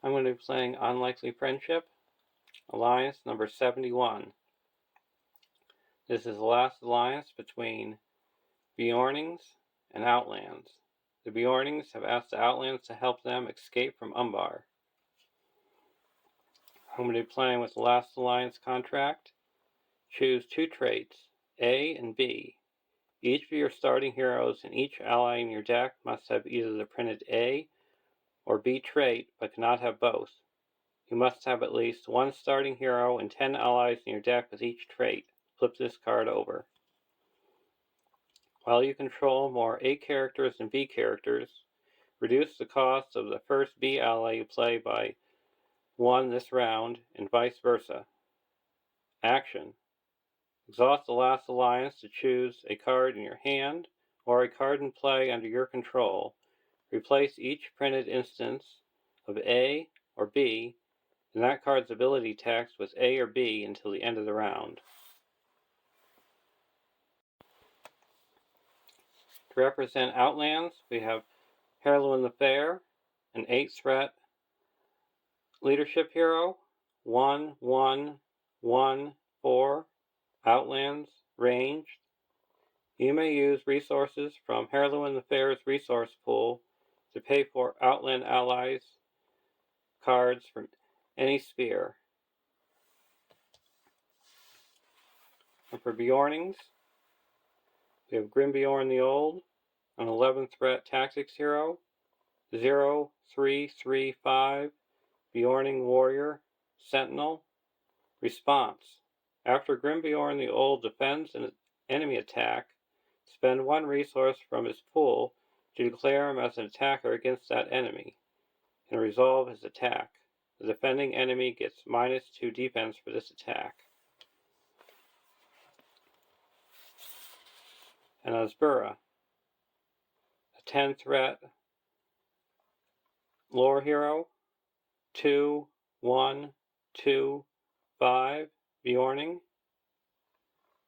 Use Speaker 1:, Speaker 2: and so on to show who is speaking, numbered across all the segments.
Speaker 1: I'm going to be playing Unlikely Friendship, Alliance number 71. This is the last alliance between Beornings and Outlands. The Beornings have asked the Outlands to help them escape from Umbar. I'm going to be playing with the last alliance contract. Choose two traits, A and B. Each of your starting heroes and each ally in your deck must have either the printed A or B trait, but cannot have both. You must have at least one starting hero and 10 allies in your deck with each trait. Flip this card over. While you control more A characters than B characters, reduce the cost of the first B ally you play by 1 this round, and vice versa. Action. Exhaust the last alliance to choose a card in your hand or a card in play under your control. Replace each printed instance of A or B and that card's ability text with A or B until the end of the round. To represent Outlands, we have Heirloom the Fair, an 8-threat leadership hero, 1/1/1/4, Outlands, ranged. You may use resources from Heirloom the Fair's resource pool to pay for Outland allies cards from any sphere. And for Beornings, we have Grimbeorn the Old, an 11-threat tactics hero, 0/3/5, Beorning Warrior, Sentinel. Response. After Grimbeorn the Old defends an enemy attack, spend one resource from his pool to declare him as an attacker against that enemy, and resolve his attack. The defending enemy gets -2 defense for this attack. And Asbura, a 10-threat lore hero, 2/1/2/5, Beorning.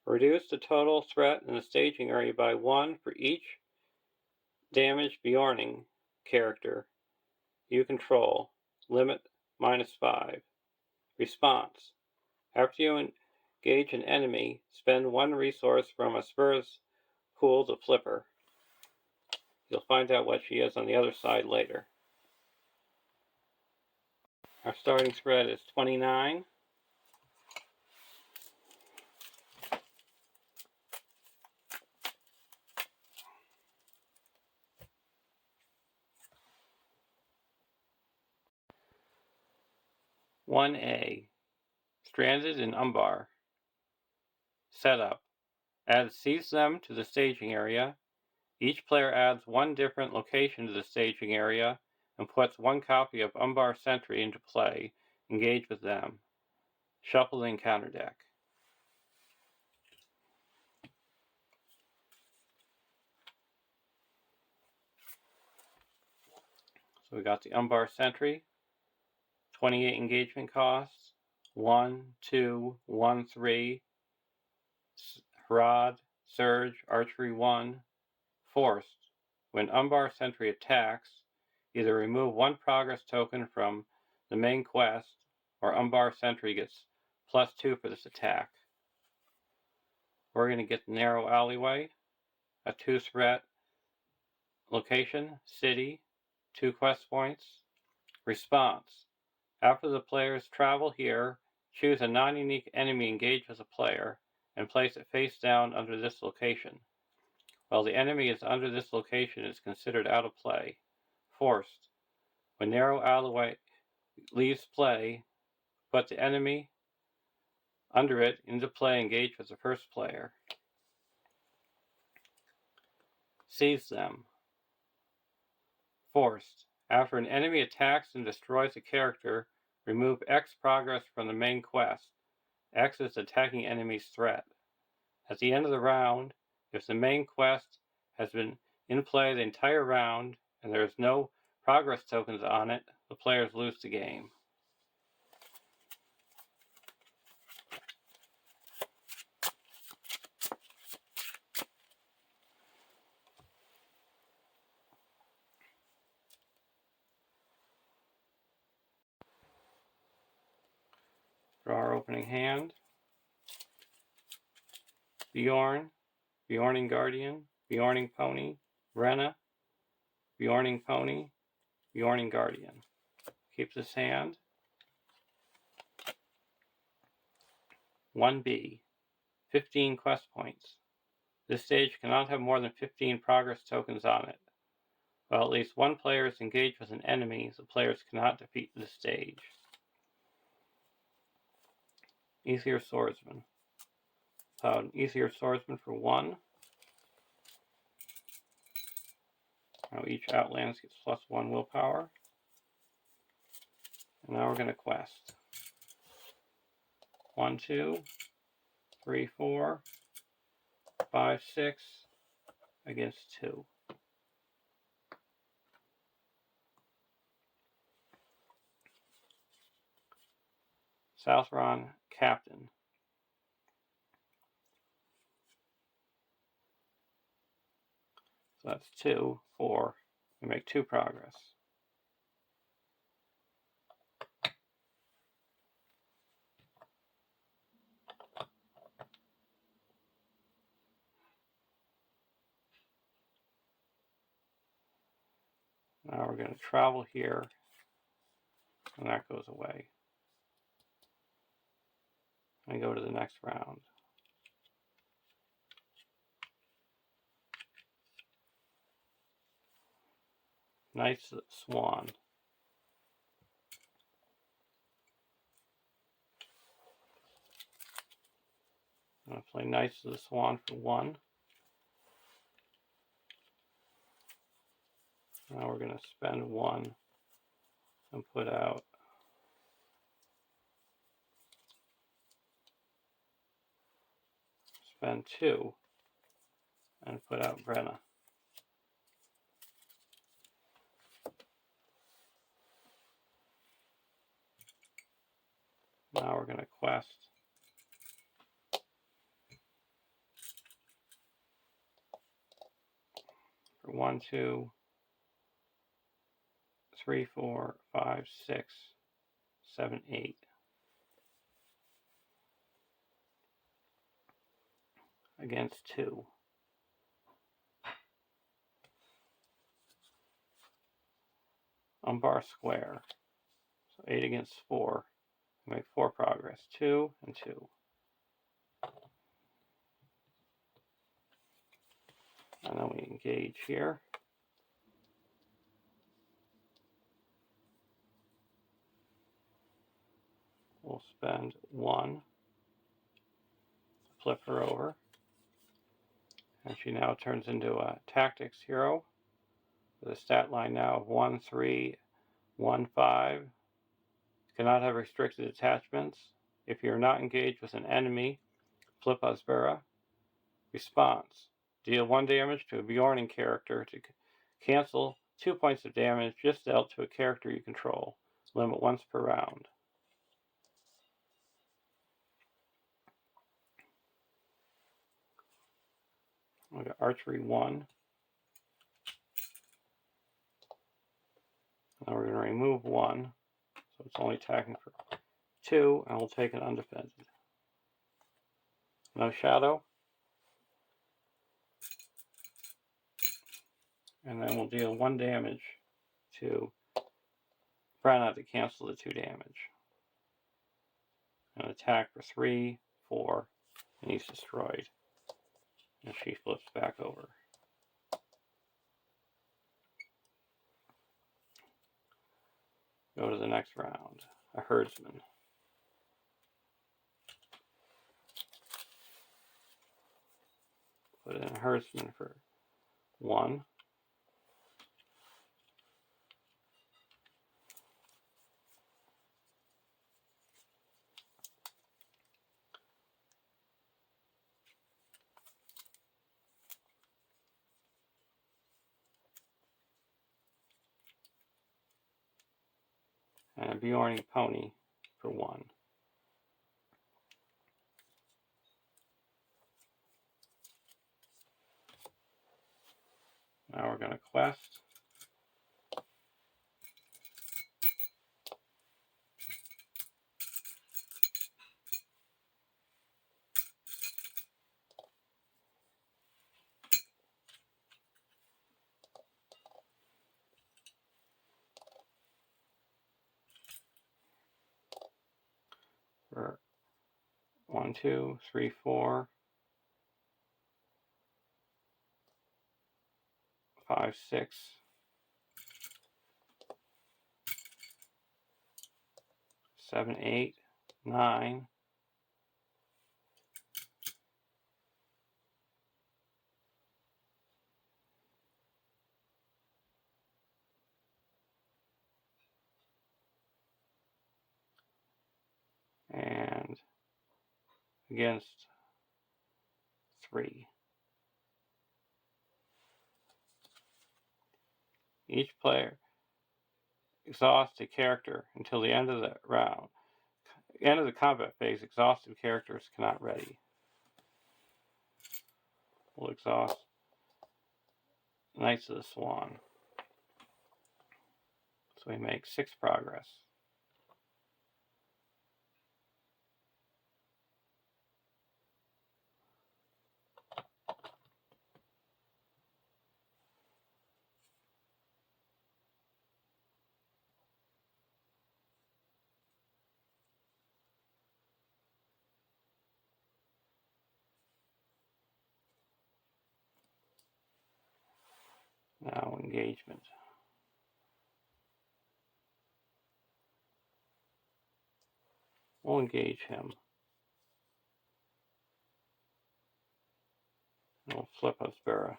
Speaker 1: Reduce the total threat in the staging area by 1 for each damaged Beorning character you control. Limit -5. Response. After you engage an enemy, spend one resource from Asbura's pool to flip her. You'll find out what she is on the other side later. Our starting spread is 29. (1A) Stranded in Umbar. Setup. Seize them to the staging area. Each player adds one different location to the staging area and puts one copy of Umbar Sentry into play. Engage with them. Shuffle the encounter deck. So we got the Umbar Sentry, 28 engagement costs, 1/2/1/3, Harad, Surge, Archery 1, Forced. When Umbar Sentry attacks, either remove one progress token from the main quest, or Umbar Sentry gets +2 for this attack. We're going to get the Narrow Alleyway, a 2-threat location, city, 2 quest points. Response. After the players travel here, choose a non-unique enemy engaged with a player and place it face down under this location. While the enemy is under this location, it is considered out of play. Forced. When Narrow Alleyway leaves play, put the enemy under it into play engaged with the first player. Seize them. Forced. After an enemy attacks and destroys a character, remove X progress from the main quest. X is the attacking enemy's threat. At the end of the round, if the main quest has been in play the entire round and there is no progress tokens on it, the players lose the game. opening hand. Beorn, Beorning Guardian, Beorning Pony, Brenna, Beorning Pony, Beorning Guardian. Keeps his hand. 1B, 15 quest points. This stage cannot have more than 15 progress tokens on it. While at least one player is engaged with an enemy, the players cannot defeat this stage. Easier Swordsman. An Easier Swordsman for 1. Now each Outlands gets +1 willpower. And now we're going to quest. 1, 2, 3, 4, 5, 6 against 2. Southron Captain. So that's 2, 4. We make 2 progress. Now we're going to travel here, and that goes away. And go to the next round. Knight's Swan. I'm going to play Knights of the Swan for 1. Now we're going to spend 1 and put out spend 2 and put out Brenna. Now we're going to quest. For 1, 2, 3, 4, 5, 6, 7, 8. Against 2. Umbar Square. So 8 against 4. We make 4 progress. 2 and 2. And then we engage here. We'll spend 1, flip her over, and she now turns into a tactics hero with a stat line now of 1, 3, 1, 5. Cannot have restricted attachments. If you're not engaged with an enemy, flip Asbera. Response. Deal 1 damage to a Beorning character to cancel 2 points of damage just dealt to a character you control. Limit once per round. We got Archery 1. Now we're going to remove 1, so it's only attacking for 2, and we'll take it undefended. No Shadow. And then we'll deal 1 damage to Brenna to cancel the 2 damage. And attack for 3, 4, and he's destroyed. And she flips back over. Go to the next round. A Herdsman. Put in a Herdsman for 1. And a Beorning Pony for 1. Now we're going to quest. 1, 2, 3, 4, 5, 6, 7, 8, 9, and against 3. Each player exhausts a character until the end of the round. End of the combat phase, exhausted characters cannot ready. We'll exhaust Knights of the Swan. So we make 6 progress. Now engagement. We'll engage him. And we'll flip Hospera.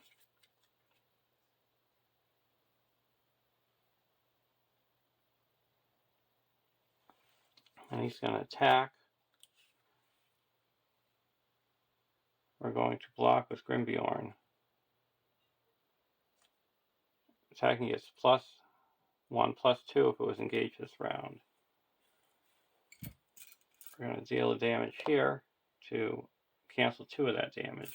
Speaker 1: And he's going to attack. We're going to block with Grimbeorn. Attacking gets +1/+2 if it was engaged this round. We're going to deal a damage here to cancel 2 of that damage.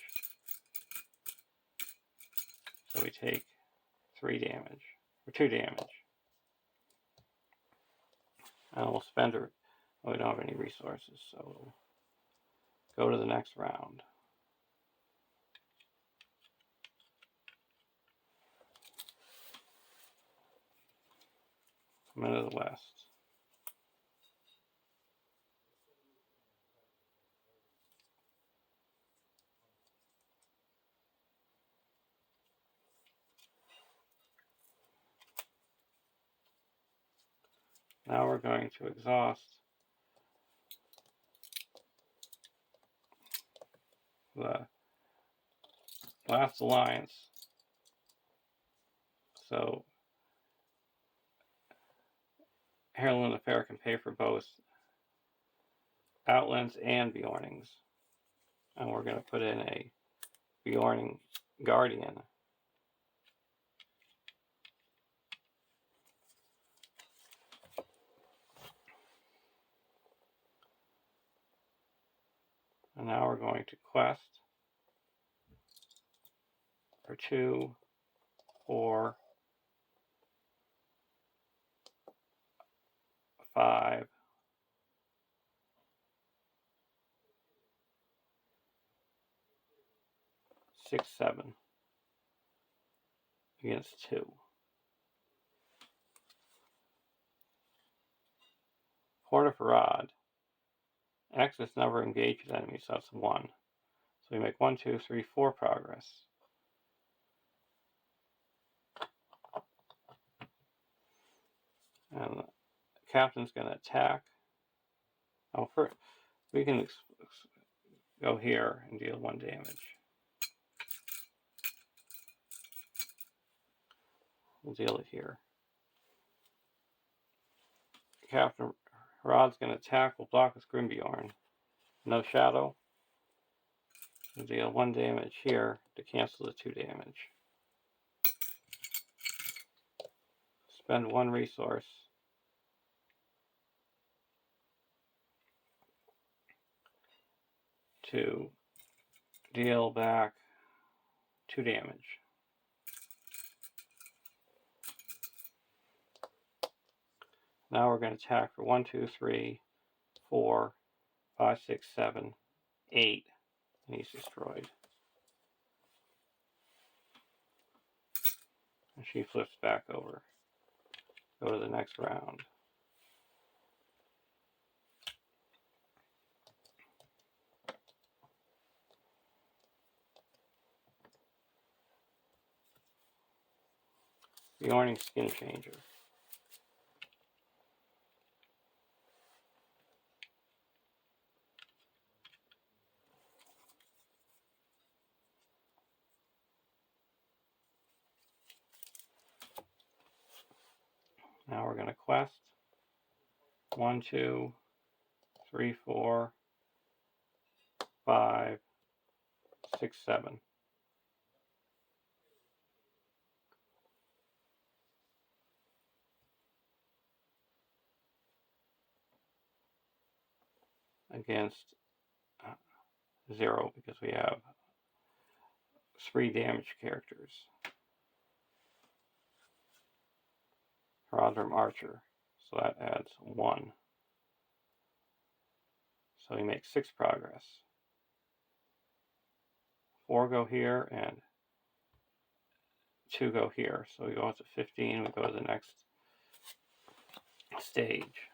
Speaker 1: So we take 3 damage, or 2 damage. And we'll spend it. Oh, we don't have any resources, so we'll go to the next round. Come into the west. Now we're going to exhaust the last alliance. So Heirloom of the Fair can pay for both Outlands and Beornings. And we're going to put in a Beorning Guardian. And now we're going to quest for 2, 4, 5, 6, 7 against 2. Port of Farad. Axis never engages enemies, so that's 1. So we make 1, 2, 3, 4 progress. And the captain's going to attack. Oh, first, we can go here and deal 1 damage. We'll deal it here. Captain Rod's going to attack. We'll block with Grimbeorn. No shadow. We'll deal 1 damage here to cancel the 2 damage. Spend 1 resource. To deal back 2 damage. Now we're going to attack for 1, 2, 3, 4, 5, 6, 7, 8, and he's destroyed. And she flips back over. Go to the next round. Beorning Skin Changer. Now we're going to quest 1, 2, 3, 4, 5, 6, 7. Against 0 because we have 3 damage characters. Rodram Archer, so that adds 1. So we make 6 progress. 4 go here and 2 go here. So we go up to 15, we go to the next stage.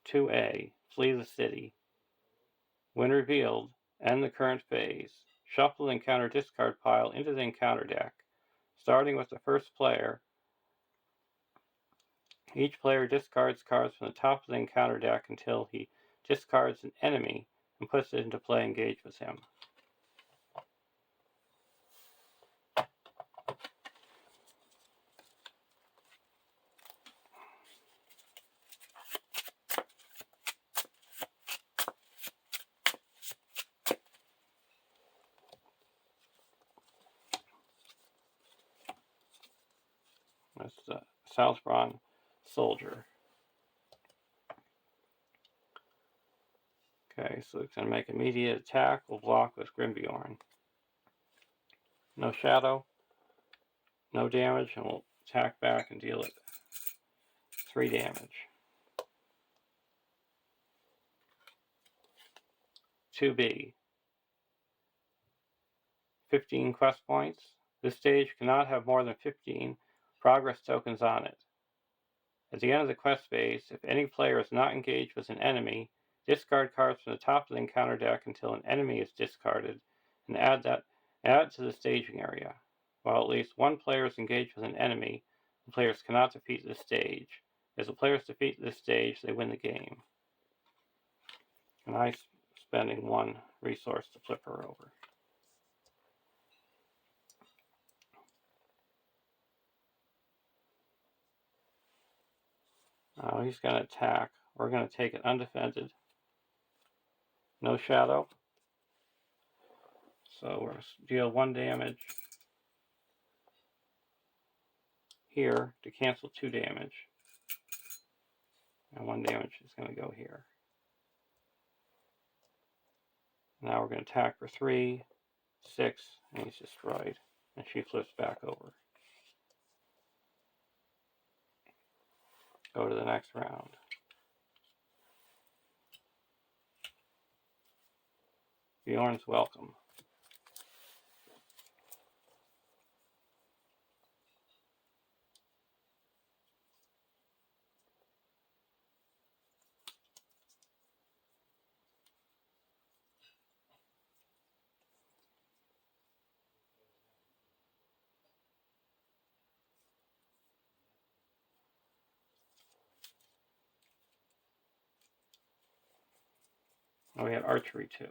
Speaker 1: 2A, flee the city. When revealed, end the current phase. Shuffle the encounter discard pile into the encounter deck. Starting with the first player, each player discards cards from the top of the encounter deck until he discards an enemy and puts it into play engaged with him. That's the Southron Soldier. Okay, so it's going to make immediate attack. We'll block with Grimbeorn. No shadow, no damage, and we'll attack back and deal it 3 damage. 2B, 15 quest points. This stage cannot have more than 15 progress tokens on it. At the end of the quest phase, if any player is not engaged with an enemy, discard cards from the top of the encounter deck until an enemy is discarded, and add it to the staging area. While at least one player is engaged with an enemy, the players cannot defeat this stage. As the players defeat this stage, they win the game. And I'm spending 1 resource to flip her over. He's going to attack. We're going to take it undefended. No shadow. So we're going to deal 1 damage here to cancel 2 damage. And 1 damage is going to go here. Now we're going to attack for 3, 6, and he's destroyed. And she flips back over. Go to the next round. Bjorn's Welcome. Oh, we had archery too.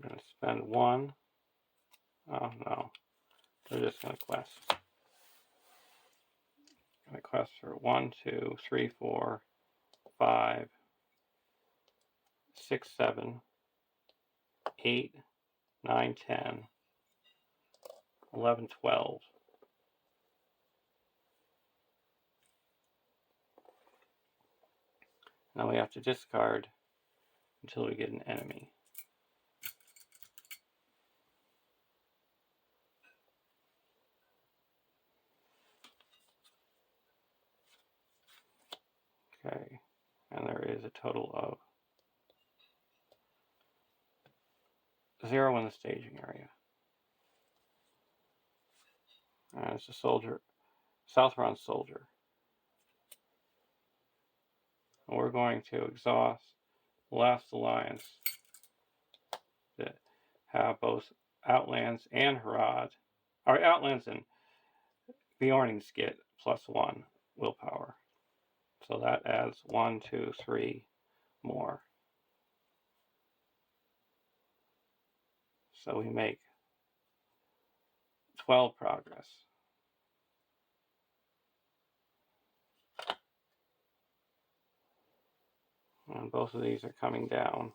Speaker 1: I'm going to spend 1. Oh no, they're just going to quest. Going to quest for 1, 2, 3, 4, 5, 6, 7, 8, 9, 10, 11, 12. Now we have to discard until we get an enemy. Okay, and there is a total of 0 in the staging area. And it's a soldier, Southron Soldier. we're going to exhaust the last alliance that have both Outlands and Harad, or Outlands and Beornings get +1 willpower. So that adds 1, 2, 3 more. So we make 12 progress. And both of these are coming down.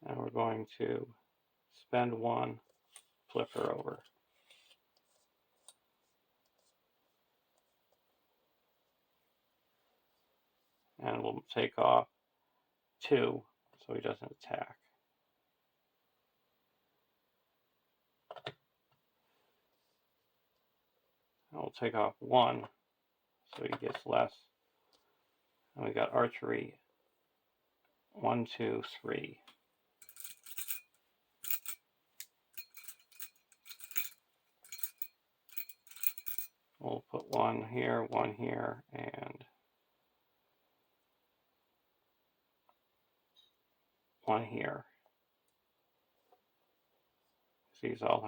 Speaker 1: And we're going to spend 1, flip her over. And we'll take off 2 so he doesn't attack. And we'll take off 1 so he gets less. And we got archery 1, 2, 3. We'll put 1 here, and 1 here. These all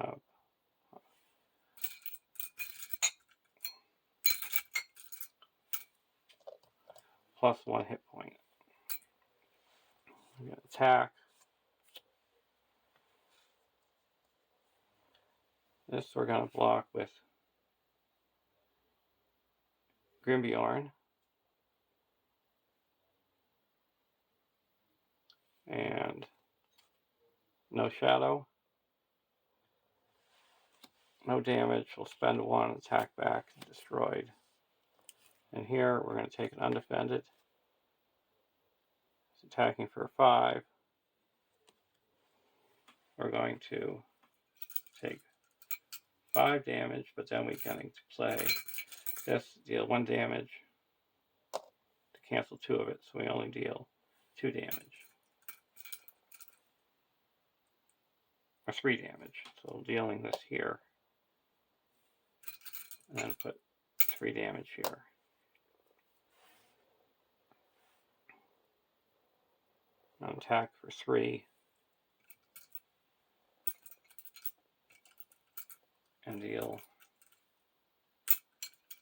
Speaker 1: have +1 hit point. We're going to attack. This we're going to block with Beorn. And no shadow. No damage. We'll spend 1, attack back, destroyed. And here we're going to take an undefended. It's attacking for 5. We're going to take 5 damage, but then we're going to play this, deal 1 damage to cancel 2 of it, so we only deal 2 damage. Or 3 damage. So dealing this here. And then put 3 damage here. And attack for 3. And deal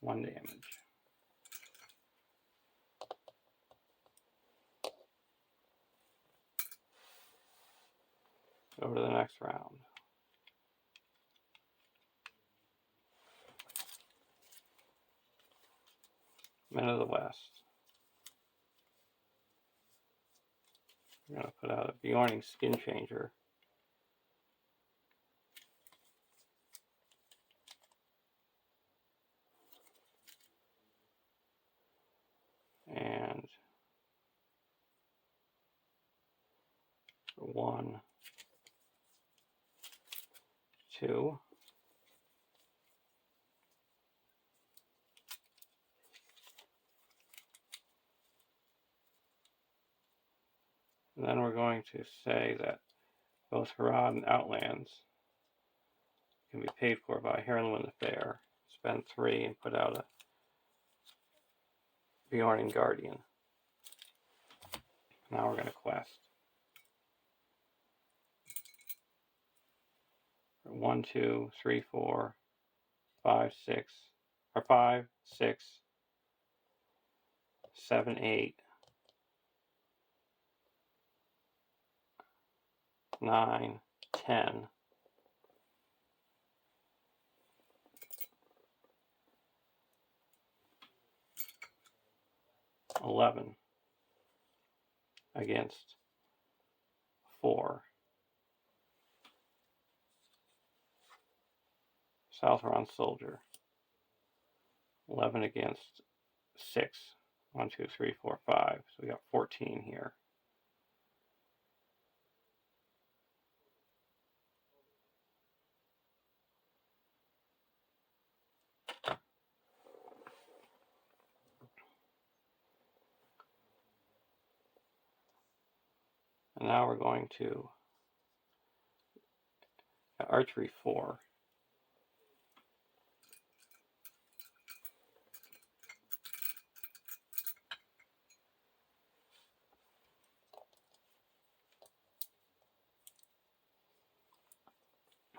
Speaker 1: 1 damage. Over to the next round. Men of the West. We're going to put out a Beorning Skin Changer. And 1, 2. And then we're going to say that both Harad and Outlands can be paid for by Heirloom the Fair. Spend 3 and put out a Beorning Guardian. Now we're going to quest. 1, 2, 3, 4, 5, 6, or 5, 6, 7, 8, 9, 10. 11 against 4. Southron Soldier. 11 against 6. 1, 2, 3, 4, 5. So we got 14 here. And now we're going to Archery 4.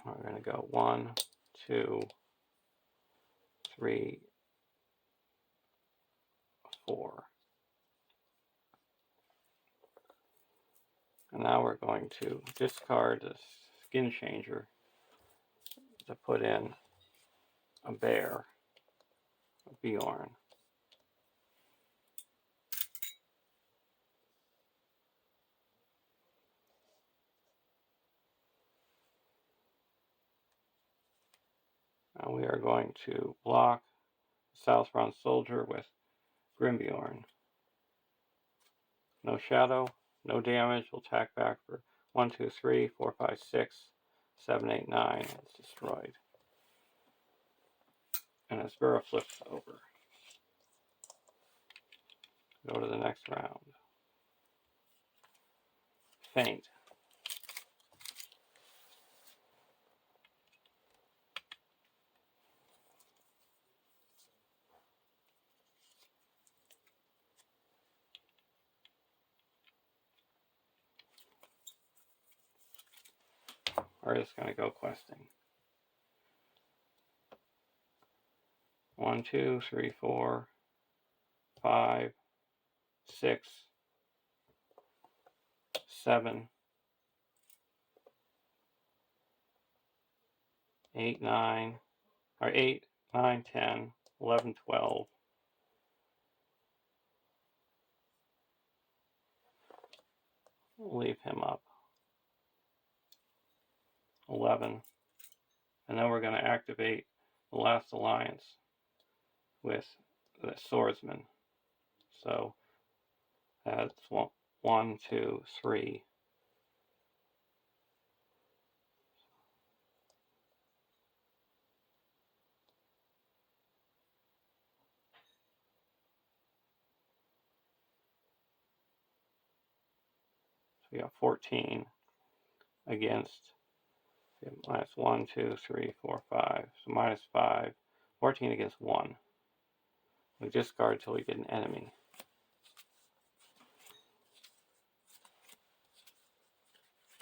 Speaker 1: We're going to go 1, 2, 3, 4. And now we're going to discard the skin changer to put in a bear, a Beorn. Now we are going to block Southbound Soldier with Grimbeorn. No shadow, no damage. We'll attack back for 1, 2, 3, 4, 5, 6, 7, 8, 9. It's destroyed. And his Burrow flips over. Go to the next round. Faint. We're just going to go questing. 1, 2, 3, 4, 5, 6, 7, 8, 9, or 8, 9, 10, 11, 12. We'll leave him up. 11. And then we're going to activate the last alliance with the swordsman. So that's 1, 2, 3. So we got 14 against minus 1, 2, 3, 4, 5. So minus 5. 14 against 1. We discard until we get an enemy.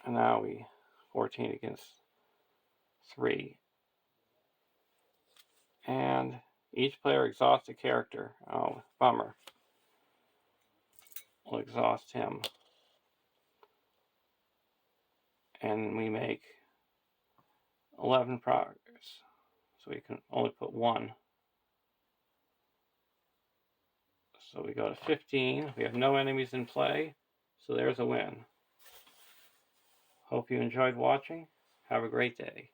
Speaker 1: And now we 14 against 3. And each player exhausts a character. Oh, bummer. We'll exhaust him. And we make 11 progress. So we can only put 1. So we go to 15. We have no enemies in play. So there's a win. Hope you enjoyed watching. Have a great day.